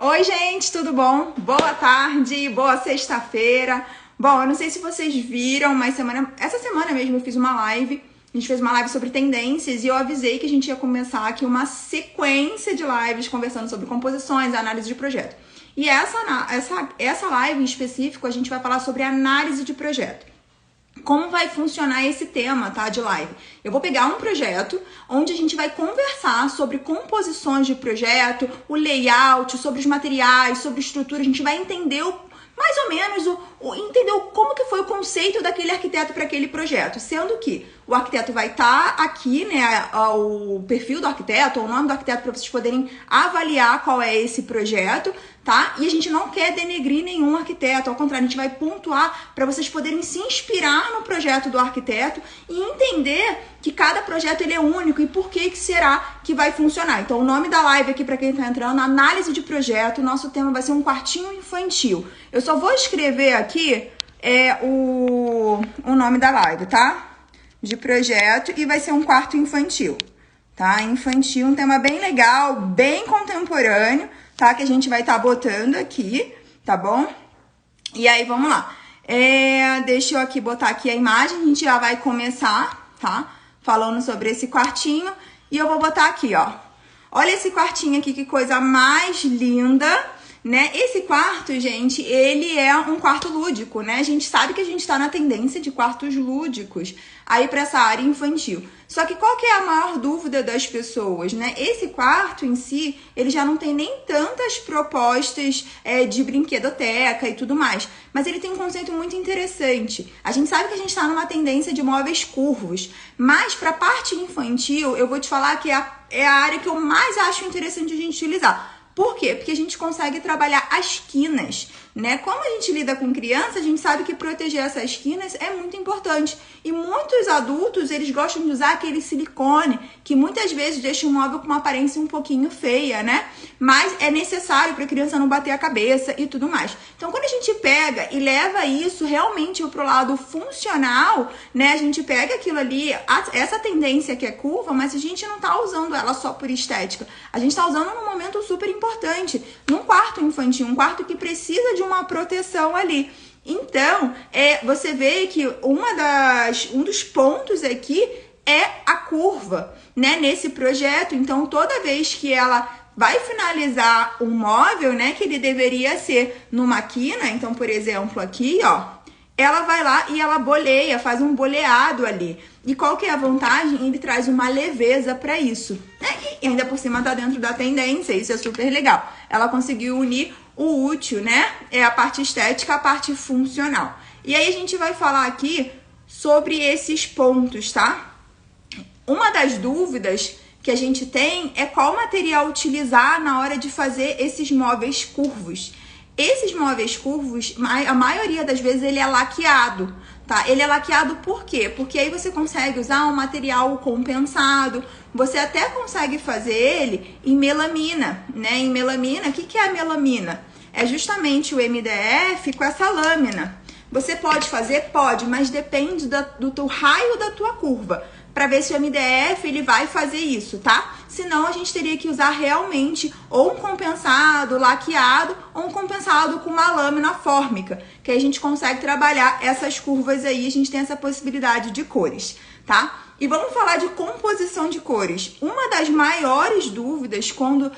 Oi, gente, tudo bom? Boa tarde, boa sexta-feira. Bom, eu não sei se vocês viram, mas essa semana mesmo eu fiz uma live. A gente fez uma live sobre tendências e eu avisei que a gente ia começar aqui uma sequência de lives conversando sobre composições, análise de projeto. E essa live em específico a gente vai falar sobre análise de projeto. Como vai funcionar esse tema, tá, de live? Eu vou pegar um projeto onde a gente vai conversar sobre composições de projeto, o layout, sobre os materiais, sobre estrutura. A gente vai entender mais ou menos entender como que foi o conceito daquele arquiteto para aquele projeto, sendo que o arquiteto vai estar aqui, né, o perfil do arquiteto, o nome do arquiteto para vocês poderem avaliar qual é esse projeto, tá? E a gente não quer denegrir nenhum arquiteto, ao contrário, a gente vai pontuar para vocês poderem se inspirar no projeto do arquiteto e entender que cada projeto ele é único e por que será que vai funcionar. Então, o nome da live aqui para quem está entrando, análise de projeto, o nosso tema vai ser um quartinho infantil. Eu só vou escrever aqui o nome da live, tá? De projeto e vai ser um quarto infantil, tá? Infantil, um tema bem legal, bem contemporâneo, tá? Que a gente vai estar botando aqui, tá bom? E aí, vamos lá. Deixa eu aqui botar aqui a imagem, a gente já vai começar, tá? Falando sobre esse quartinho e eu vou botar aqui, ó. Olha esse quartinho aqui, que coisa mais linda, né? Esse quarto, gente, ele é um quarto lúdico, né? A gente sabe que a gente tá na tendência de quartos lúdicos aí para essa área infantil. Só que qual que é a maior dúvida das pessoas, né? Esse quarto em si, ele já não tem nem tantas propostas de brinquedoteca e tudo mais, mas ele tem um conceito muito interessante. A gente sabe que a gente está numa tendência de móveis curvos, mas para a parte infantil, eu vou te falar que é a área que eu mais acho interessante a gente utilizar. Por quê? Porque a gente consegue trabalhar as quinas, né? Como a gente lida com criança, a gente sabe que proteger essas quinas é muito importante. E muitos adultos, eles gostam de usar aquele silicone, que muitas vezes deixa o móvel com uma aparência um pouquinho feia, né? Mas é necessário para a criança não bater a cabeça e tudo mais. Então, quando a gente pega e leva isso realmente pro lado funcional, né? A gente pega aquilo ali, essa tendência que é curva, mas a gente não tá usando ela só por estética. A gente tá usando num momento super importante, num quarto infantil, um quarto que precisa de uma proteção ali. Então, você vê que um dos pontos aqui é a curva, né, nesse projeto. Então, toda vez que ela vai finalizar um móvel, né, que ele deveria ser numa quina, então, por exemplo, aqui, ó, ela vai lá e ela boleia, faz um boleado ali. E qual que é a vantagem? Ele traz uma leveza para isso, né? E ainda por cima tá dentro da tendência, isso é super legal. Ela conseguiu unir o útil, né? É a parte estética, a parte funcional. E aí a gente vai falar aqui sobre esses pontos, tá? Uma das dúvidas que a gente tem é qual material utilizar na hora de fazer esses móveis curvos. Esses móveis curvos, a maioria das vezes ele é laqueado, tá? Ele é laqueado por quê? Porque aí você consegue usar um material compensado, você até consegue fazer ele em melamina, né? Em melamina, o que é a melamina? É justamente o MDF com essa lâmina. Você pode fazer? Pode, mas depende do teu raio da tua curva, para ver se o MDF ele vai fazer isso, tá? Senão a gente teria que usar realmente ou um compensado laqueado ou um compensado com uma lâmina fórmica, que aí a gente consegue trabalhar essas curvas aí, a gente tem essa possibilidade de cores, tá? E vamos falar de composição de cores. Uma das maiores dúvidas quando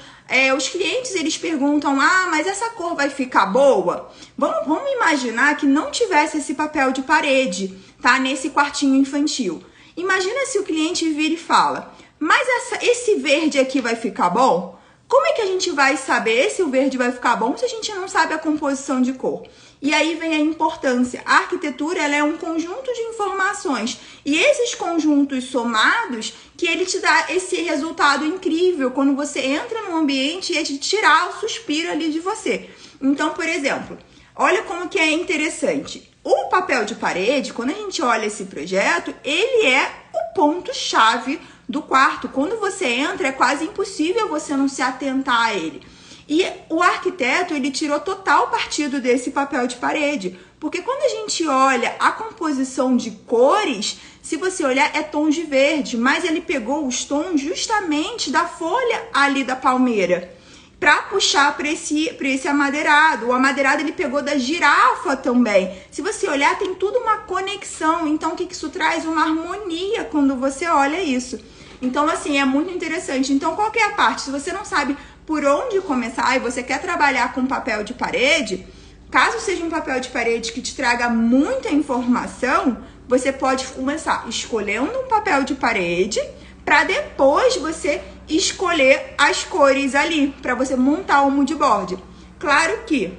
os clientes eles perguntam, mas essa cor vai ficar boa? Vamos imaginar que não tivesse esse papel de parede, tá? Nesse quartinho infantil. Imagina se o cliente vira e fala, mas esse verde aqui vai ficar bom? Como é que a gente vai saber se o verde vai ficar bom se a gente não sabe a composição de cor? E aí vem a importância. A arquitetura ela é um conjunto de informações e esses conjuntos somados que ele te dá esse resultado incrível quando você entra no ambiente e é de tirar o suspiro ali de você. Então, por exemplo, olha como que é interessante. O papel de parede, quando a gente olha esse projeto, ele é o ponto-chave do quarto. Quando você entra, é quase impossível você não se atentar a ele. E o arquiteto, ele tirou total partido desse papel de parede. Porque quando a gente olha a composição de cores, se você olhar, é tons de verde. Mas ele pegou os tons justamente da folha ali da palmeira. para puxar para esse amadeirado. O amadeirado ele pegou da girafa também. Se você olhar, tem tudo uma conexão. Então, o que isso traz? Uma harmonia quando você olha isso. Então, assim, é muito interessante. Então, qual que é a parte? Se você não sabe por onde começar e você quer trabalhar com papel de parede, caso seja um papel de parede que te traga muita informação, você pode começar escolhendo um papel de parede para depois você escolher as cores ali, para você montar o mood board. Claro que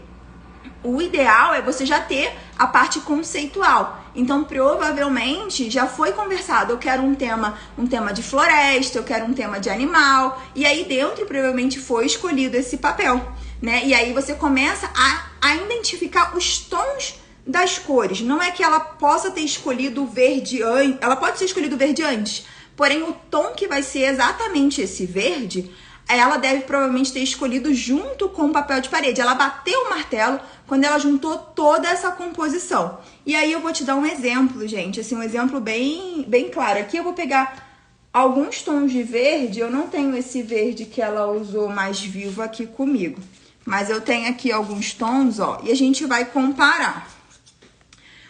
o ideal é você já ter a parte conceitual. Então, provavelmente, já foi conversado, eu quero um tema de floresta, eu quero um tema de animal, e aí dentro, provavelmente, foi escolhido esse papel, né? E aí você começa a identificar os tons das cores. Não é que ela possa ter escolhido o verde antes, ela pode ser escolhido o verde antes, porém, o tom que vai ser exatamente esse verde, ela deve provavelmente ter escolhido junto com o papel de parede. Ela bateu o martelo quando ela juntou toda essa composição. E aí eu vou te dar um exemplo, gente, assim, um exemplo bem claro. Aqui eu vou pegar alguns tons de verde. Eu não tenho esse verde que ela usou mais vivo aqui comigo, mas eu tenho aqui alguns tons, ó, e a gente vai comparar.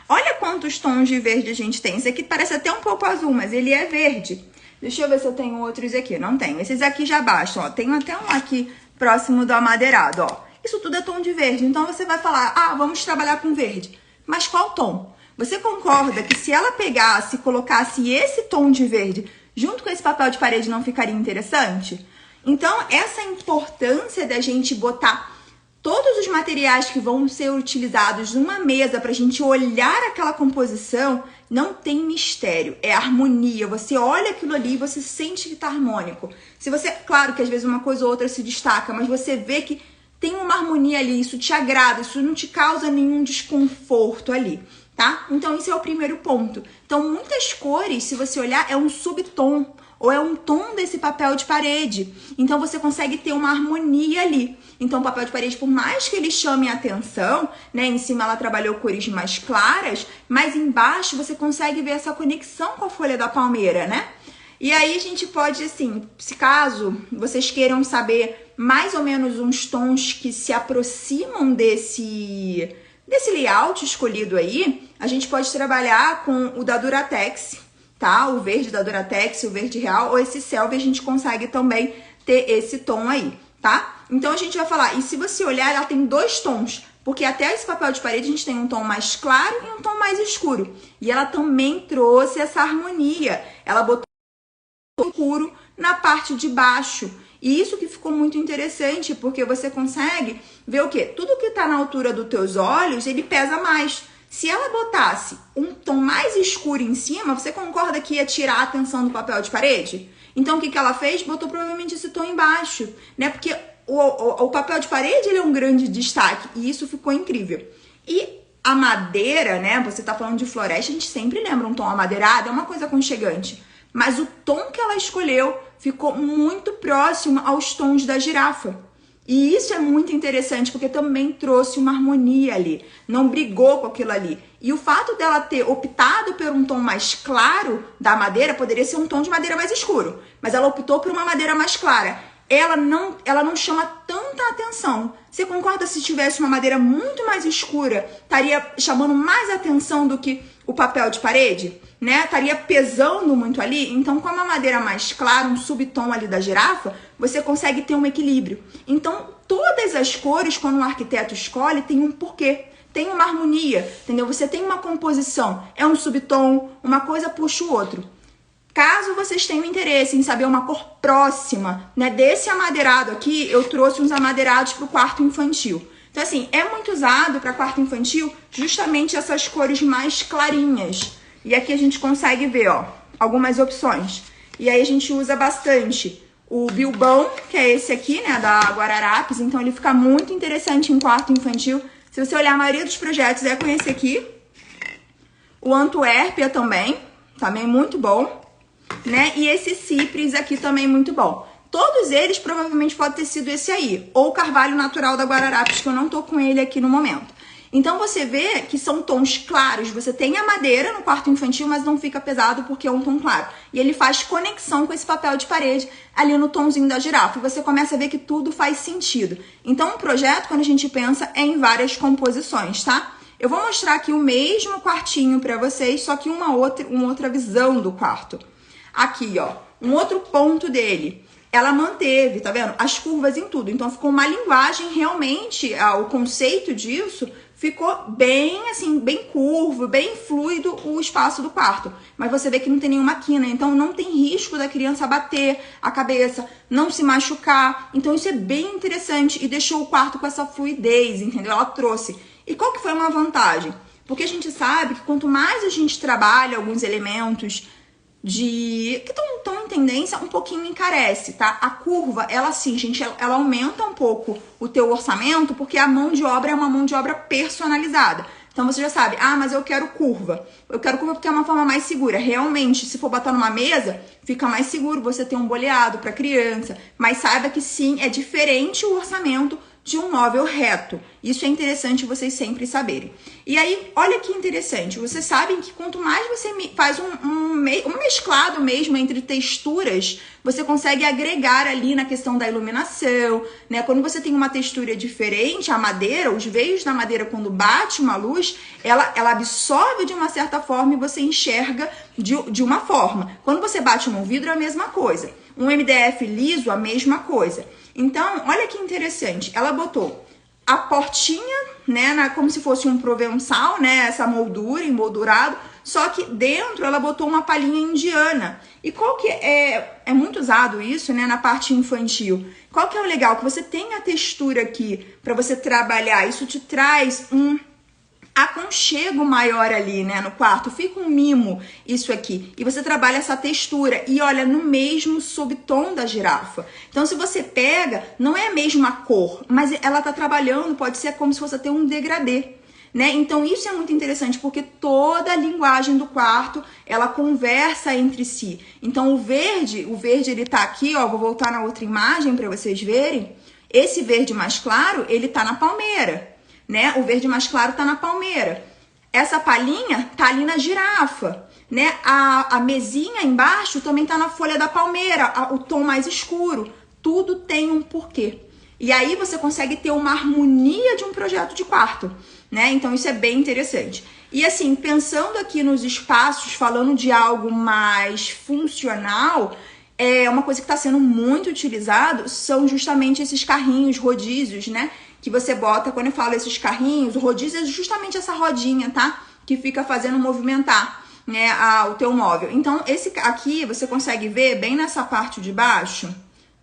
Olha quantos tons de verde a gente tem. Esse aqui parece até um pouco azul, mas ele é verde. Deixa eu ver se eu tenho outros aqui. Não tenho. Esses aqui já bastam, ó. Tenho até um aqui próximo do amadeirado, ó. Isso tudo é tom de verde. Então, você vai falar, ah, vamos trabalhar com verde. Mas qual tom? Você concorda que se ela pegasse e colocasse esse tom de verde junto com esse papel de parede, não ficaria interessante? Então, essa importância da gente botar todos os materiais que vão ser utilizados numa mesa para a gente olhar aquela composição, não tem mistério, é harmonia. Você olha aquilo ali e você sente que está harmônico. Se você, claro que às vezes uma coisa ou outra se destaca, mas você vê que tem uma harmonia ali, isso te agrada, isso não te causa nenhum desconforto ali, tá? Então, esse é o primeiro ponto. Então, muitas cores, se você olhar, é um subtom ou é um tom desse papel de parede. Então, você consegue ter uma harmonia ali. Então, o papel de parede, por mais que ele chame a atenção, né? Em cima ela trabalhou cores mais claras, mas embaixo você consegue ver essa conexão com a folha da palmeira, né? E aí, a gente pode, assim, se caso vocês queiram saber mais ou menos uns tons que se aproximam desse layout escolhido aí, a gente pode trabalhar com o da Duratex, tá? O verde da Duratex, o verde real, ou esse Selva, a gente consegue também ter esse tom aí, tá? Então, a gente vai falar, e se você olhar, ela tem dois tons, porque até esse papel de parede a gente tem um tom mais claro e um tom mais escuro. E ela também trouxe essa harmonia, ela botou o escuro na parte de baixo. E isso que ficou muito interessante, porque você consegue ver o quê? Tudo que tá na altura dos teus olhos, ele pesa mais. Se ela botasse um tom mais escuro em cima, você concorda que ia tirar a atenção do papel de parede? Então, o que ela fez? Botou provavelmente esse tom embaixo, né? Porque o papel de parede, ele é um grande destaque, e isso ficou incrível. E a madeira, né? Você tá falando de floresta, a gente sempre lembra um tom amadeirado, é uma coisa aconchegante. Mas o tom que ela escolheu ficou muito próximo aos tons da girafa. E isso é muito interessante, porque também trouxe uma harmonia ali, não brigou com aquilo ali. E o fato dela ter optado por um tom mais claro da madeira, poderia ser um tom de madeira mais escuro, mas ela optou por uma madeira mais clara. Ela não chama tanta atenção. Você concorda se tivesse uma madeira muito mais escura, estaria chamando mais atenção do que o papel de parede, né? Estaria pesando muito ali. Então, com uma madeira mais clara, um subtom ali da girafa, você consegue ter um equilíbrio. Então, todas as cores, quando um arquiteto escolhe, tem um porquê. Tem uma harmonia, entendeu? Você tem uma composição, é um subtom, uma coisa puxa o outro. Caso vocês tenham interesse em saber uma cor próxima, né, desse amadeirado aqui, eu trouxe uns amadeirados para o quarto infantil. Então, assim, é muito usado para quarto infantil justamente essas cores mais clarinhas. E aqui a gente consegue ver, ó, algumas opções. E aí a gente usa bastante o Bilbão, que é esse aqui, né, da Guararapes. Então, ele fica muito interessante em quarto infantil. Se você olhar, a maioria dos projetos é com esse aqui. O Antuérpia também muito bom. Né? E esse Cipres aqui também muito bom. Todos eles provavelmente podem ter sido esse aí, ou o Carvalho Natural da Guararapes, que eu não tô com ele aqui no momento. Então você vê que são tons claros. Você tem a madeira no quarto infantil, mas não fica pesado porque é um tom claro. E ele faz conexão com esse papel de parede ali no tomzinho da girafa. E você começa a ver que tudo faz sentido. Então um projeto, quando a gente pensa, é em várias composições, tá? Eu vou mostrar aqui o mesmo quartinho pra vocês, só que uma outra visão do quarto. Aqui, ó, um outro ponto dele. Ela manteve, tá vendo? As curvas em tudo. Então ficou uma linguagem realmente, o conceito disso ficou bem assim, bem curvo, bem fluido o espaço do quarto. Mas você vê que não tem nenhuma quina, então não tem risco da criança bater a cabeça, não se machucar. Então isso é bem interessante e deixou o quarto com essa fluidez, entendeu? Ela trouxe. E qual que foi uma vantagem? Porque a gente sabe que quanto mais a gente trabalha alguns elementos que estão em tendência, um pouquinho encarece, tá? A curva, ela sim, gente, ela aumenta um pouco o teu orçamento, porque a mão de obra é uma mão de obra personalizada. Então você já sabe, mas eu quero curva. Eu quero curva porque é uma forma mais segura. Realmente, se for botar numa mesa, fica mais seguro você ter um boleado para criança. Mas saiba que sim, é diferente o orçamento de um móvel reto. Isso é interessante vocês sempre saberem. E aí, olha que interessante, vocês sabem que quanto mais você faz um mesclado mesmo entre texturas, você consegue agregar ali na questão da iluminação, né? Quando você tem uma textura diferente, a madeira, os veios da madeira, quando bate uma luz, ela absorve de uma certa forma e você enxerga de uma forma. Quando você bate num vidro, é a mesma coisa. Um MDF liso, a mesma coisa. Então, olha que interessante, ela botou a portinha, né, como se fosse um provençal, né, essa moldura, emoldurado, só que dentro ela botou uma palhinha indiana. E qual que é muito usado isso, né, na parte infantil. Qual que é o legal? Que você tem a textura aqui para você trabalhar, isso te traz um aconchego maior ali, né, no quarto, fica um mimo isso aqui, e você trabalha essa textura, e olha, no mesmo subtom da girafa. Então se você pega, não é a mesma cor, mas ela tá trabalhando, pode ser como se fosse até um degradê, né, então isso é muito interessante, porque toda a linguagem do quarto, ela conversa entre si. Então o verde ele tá aqui, ó, vou voltar na outra imagem para vocês verem, esse verde mais claro, ele tá na palmeira, né? O verde mais claro tá na palmeira. Essa palhinha tá ali na girafa, né? A mesinha embaixo também tá na folha da palmeira, o tom mais escuro. Tudo tem um porquê. E aí você consegue ter uma harmonia de um projeto de quarto, né? Então isso é bem interessante. E assim, pensando aqui nos espaços, falando de algo mais funcional, uma coisa que está sendo muito utilizado são justamente esses carrinhos, rodízios, né? Que você bota, quando eu falo esses carrinhos, o rodízio é justamente essa rodinha, tá? Que fica fazendo movimentar, né, o teu móvel. Então, esse aqui, você consegue ver bem nessa parte de baixo.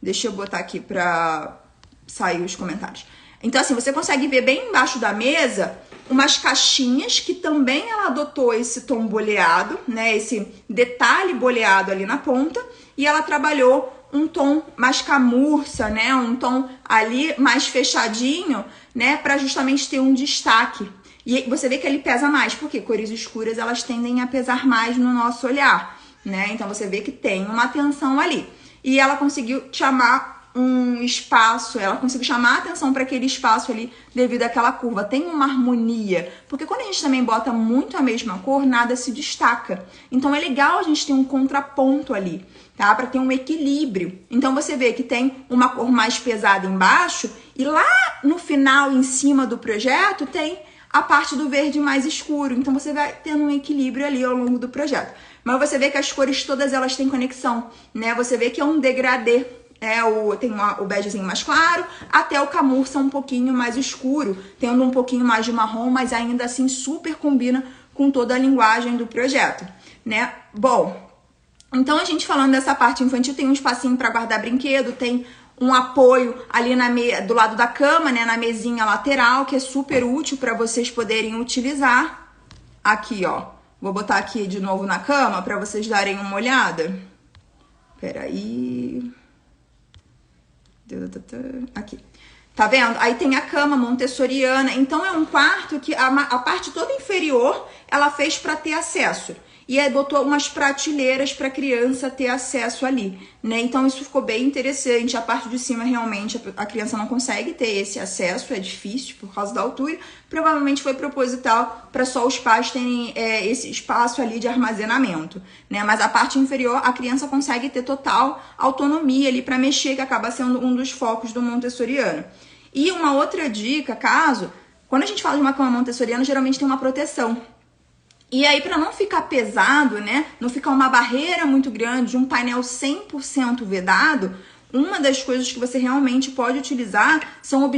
Deixa eu botar aqui pra sair os comentários. Então, assim, você consegue ver bem embaixo da mesa umas caixinhas que também ela adotou esse tom boleado, né? Esse detalhe boleado ali na ponta. E ela trabalhou um tom mais camurça, né? Um tom ali mais fechadinho, né? Para justamente ter um destaque. E você vê que ele pesa mais, porque cores escuras elas tendem a pesar mais no nosso olhar, né? Então você vê que tem uma atenção ali. E ela conseguiu chamar um espaço, ela conseguiu chamar a atenção para aquele espaço ali devido àquela curva. Tem uma harmonia, porque quando a gente também bota muito a mesma cor, nada se destaca. Então é legal a gente ter um contraponto ali, tá? Para ter um equilíbrio. Então você vê que tem uma cor mais pesada embaixo e lá no final, em cima do projeto, tem a parte do verde mais escuro. Então você vai tendo um equilíbrio ali ao longo do projeto. Mas você vê que as cores todas elas têm conexão, né? Você vê que é um degradê. Tem o begezinho mais claro, até o camurça um pouquinho mais escuro, tendo um pouquinho mais de marrom, mas ainda assim super combina com toda a linguagem do projeto, né? Bom, então a gente falando dessa parte infantil, tem um espacinho para guardar brinquedo, tem um apoio ali do lado da cama, né, na mesinha lateral, que é super útil para vocês poderem utilizar. Aqui, ó, vou botar aqui de novo na cama para vocês darem uma olhada. Peraí. Aqui. Tá vendo? Aí tem a cama montessoriana. Então é um quarto que a parte toda inferior ela fez para ter acesso. e aí botou umas prateleiras para a criança ter acesso ali, né? Então isso ficou bem interessante. A parte de cima realmente a criança não consegue ter esse acesso, é difícil por causa da altura. Provavelmente foi proposital para só os pais terem esse espaço ali de armazenamento, né? Mas a parte inferior a criança consegue ter total autonomia ali para mexer, que acaba sendo um dos focos do montessoriano. E uma outra dica, quando a gente fala de uma cama montessoriana, geralmente tem uma proteção. E aí, para não ficar pesado, né, não ficar uma barreira muito grande, um painel 100% vedado, uma das coisas que você realmente pode utilizar são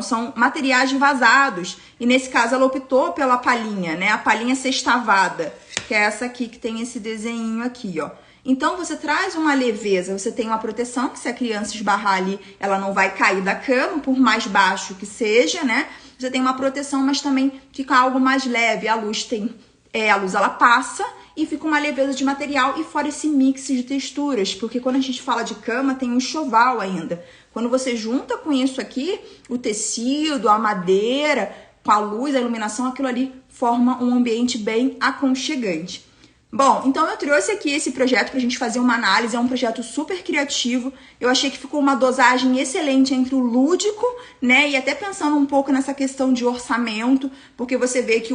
são materiais vazados. E nesse caso ela optou pela palhinha, né, a palhinha sextavada, que é essa aqui que tem esse desenho aqui, ó. Então você traz uma leveza, você tem uma proteção, que se a criança esbarrar ali, ela não vai cair da cama, por mais baixo que seja, né? Você tem uma proteção, mas também fica algo mais leve. A luz ela passa e fica uma leveza de material, e fora esse mix de texturas, porque quando a gente fala de cama tem um enxoval ainda. Quando você junta com isso aqui, o tecido, a madeira, com a luz, a iluminação, aquilo ali forma um ambiente bem aconchegante. Bom, então eu trouxe aqui esse projeto pra gente fazer uma análise, é um projeto super criativo. Eu achei que ficou uma dosagem excelente entre o lúdico, né, e até pensando um pouco nessa questão de orçamento, porque você vê que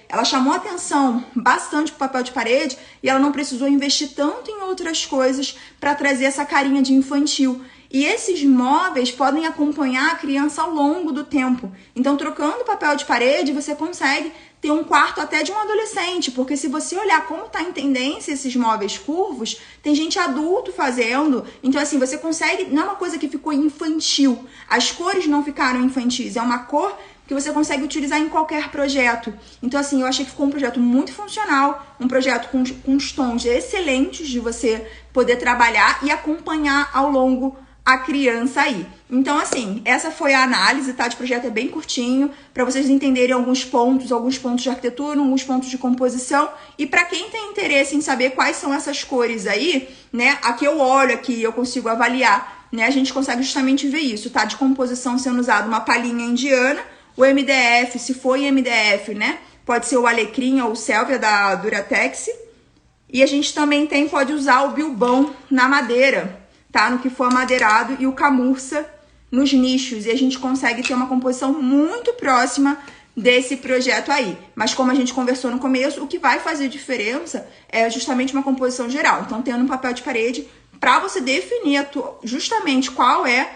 ela chamou atenção bastante pro papel de parede e ela não precisou investir tanto em outras coisas para trazer essa carinha de infantil. E esses móveis podem acompanhar a criança ao longo do tempo. Então, trocando papel de parede, você consegue ter um quarto até de um adolescente, porque se você olhar como está em tendência esses móveis curvos, tem gente adulto fazendo. Então, assim, você consegue, não é uma coisa que ficou infantil, as cores não ficaram infantis, é uma cor que você consegue utilizar em qualquer projeto. Então, assim, eu achei que ficou um projeto muito funcional, um projeto com uns tons excelentes de você poder trabalhar e acompanhar ao longo a criança aí. Então, assim, essa foi a análise, tá? De projeto é bem curtinho, para vocês entenderem alguns pontos de arquitetura, alguns pontos de composição. E para quem tem interesse em saber quais são essas cores aí, né? Aqui eu olho, aqui eu consigo avaliar, né? A gente consegue justamente ver isso, tá? De composição sendo usado uma palhinha indiana, o MDF, se for em MDF, né? Pode ser o alecrim ou o Sélvia da Duratex. E a gente também pode usar o bilbão na madeira, tá? No que for amadeirado, e o camurça nos nichos, e a gente consegue ter uma composição muito próxima desse projeto aí. Mas como a gente conversou no começo, o que vai fazer diferença é justamente uma composição geral. Então, tendo um papel de parede, para você definir justamente qual é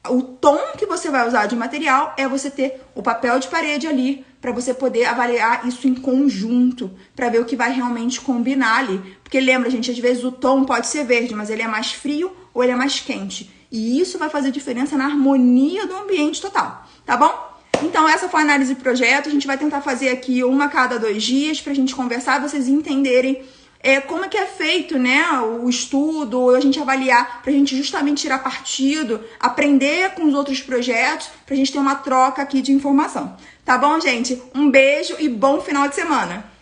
o tom que você vai usar de material, é você ter o papel de parede ali, para você poder avaliar isso em conjunto, para ver o que vai realmente combinar ali. Porque lembra, gente, às vezes o tom pode ser verde, mas ele é mais frio ou ele é mais quente. E isso vai fazer diferença na harmonia do ambiente total, tá bom? Então essa foi a análise de projeto. A gente vai tentar fazer aqui uma a cada 2 dias pra gente conversar, vocês entenderem como é que é feito, né, o estudo, a gente avaliar, pra gente justamente tirar partido, aprender com os outros projetos, pra gente ter uma troca aqui de informação. Tá bom, gente? Um beijo e bom final de semana!